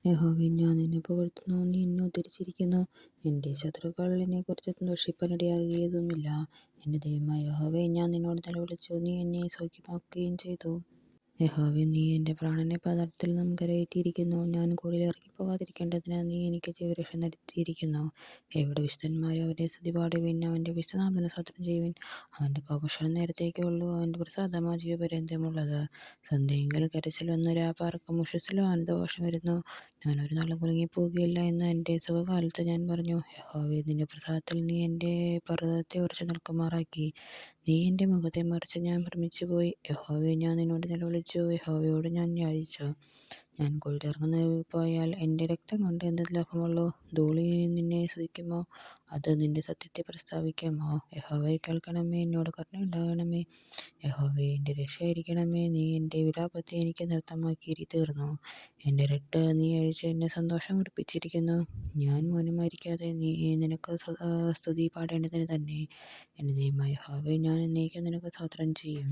യഹോവേ, ഞാൻ നിന്നെ പുകഴ്ത്തുന്നു. നീ എന്നെ ഉദ്ധരിച്ചിരിക്കുന്നു. എൻ്റെ ശത്രുക്കൾ എന്നെക്കുറിച്ച് സന്തോഷിപ്പാനിടയാകുകയുമില്ല. എൻ്റെ ദൈവമായ യഹോവേ, ഞാൻ നിന്നോട് നിലവിളിച്ചു. നീ എന്നെ സൗഖ്യമാക്കുകയും ചെയ്തു. യഹോവേ, നീ എൻ്റെ പ്രാണനെ പാതാളത്തിൽ നിന്നും കരകയറ്റിയിരിക്കുന്നു. ഞാൻ കുഴിയിൽ ഇറങ്ങിപ്പോകാതിരിക്കേണ്ടതിന് നീ എനിക്ക് ജീവരക്ഷ വരുത്തിയിരിക്കുന്നു. എവിടെ വിശുദ്ധന്മാരെ, അവരെ സ്തുതി പാടുവിൻ. അവൻ്റെ വിശുദ്ധനാമത്തിന് സ്തോത്രം ചെയ്യുവിൻ. അവൻ്റെ കോപക്ഷണം നേരത്തേക്കേ ഉള്ളൂ, അവൻ്റെ പ്രസാദമോ ജീവപര്യന്തമുള്ളത്. സന്ധ്യയെങ്കിൽ കരച്ചിൽ വന്നു, രാപാർക്കും ഉഷസ്സിലും ആനന്ദഘോഷം വരുന്നു. ഞാൻ ഒരു നാളും കുലുങ്ങിപ്പോകുകയില്ല എന്ന് എൻ്റെ സുഖകാലത്ത് ഞാൻ പറഞ്ഞു. യഹോവേ, നിന്റെ പ്രസാദത്തിൽ നീ എൻ്റെ പർവ്വതത്തെ ഉറച്ചു നിൽക്കുമാറാക്കി. നീ എൻ്റെ മുഖത്തെ മറിച്ച് ഞാൻ ഭ്രമിച്ചുപോയി. യഹോവേ, ഞാൻ നിന്നോട് നിലവിളിച്ചു. യഹോവയോട് ഞാൻ യാചിച്ചു. ഞാൻ കുഴിയിലിറങ്ങി പോയാൽ എൻ്റെ രക്തം കൊണ്ട് എന്ത് ലാഭമുള്ളൂ? ധൂളി നിന്നെ സ്തുതിക്കുമോ? അത് നിന്റെ സത്യത്തെ പ്രസ്താവിക്കുമോ? യഹോവേ, കേൾക്കണമേ, എന്നോട് കരുണയുണ്ടാകണമേ. യഹോവേ, എൻ്റെ രക്ഷയായിരിക്കണമേ. നീ എൻ്റെ വിലാപത്തെ എനിക്ക് നൃത്തമാക്കി തീർന്നു. എൻ്റെ രട്ട് നീ അഴിച്ച് എന്നെ സന്തോഷം ഉടുപ്പിച്ചിരിക്കുന്നു. ഞാൻ മൗനമായിരിക്കാതെ നീ നിനക്ക് സ്തുതി പാടേണ്ടതിന് തന്നെ. എൻ്റെ ദൈവമായ യഹോവേ, ഞാൻ എന്നേക്കും നിനക്ക് സ്തോത്രം ചെയ്യും.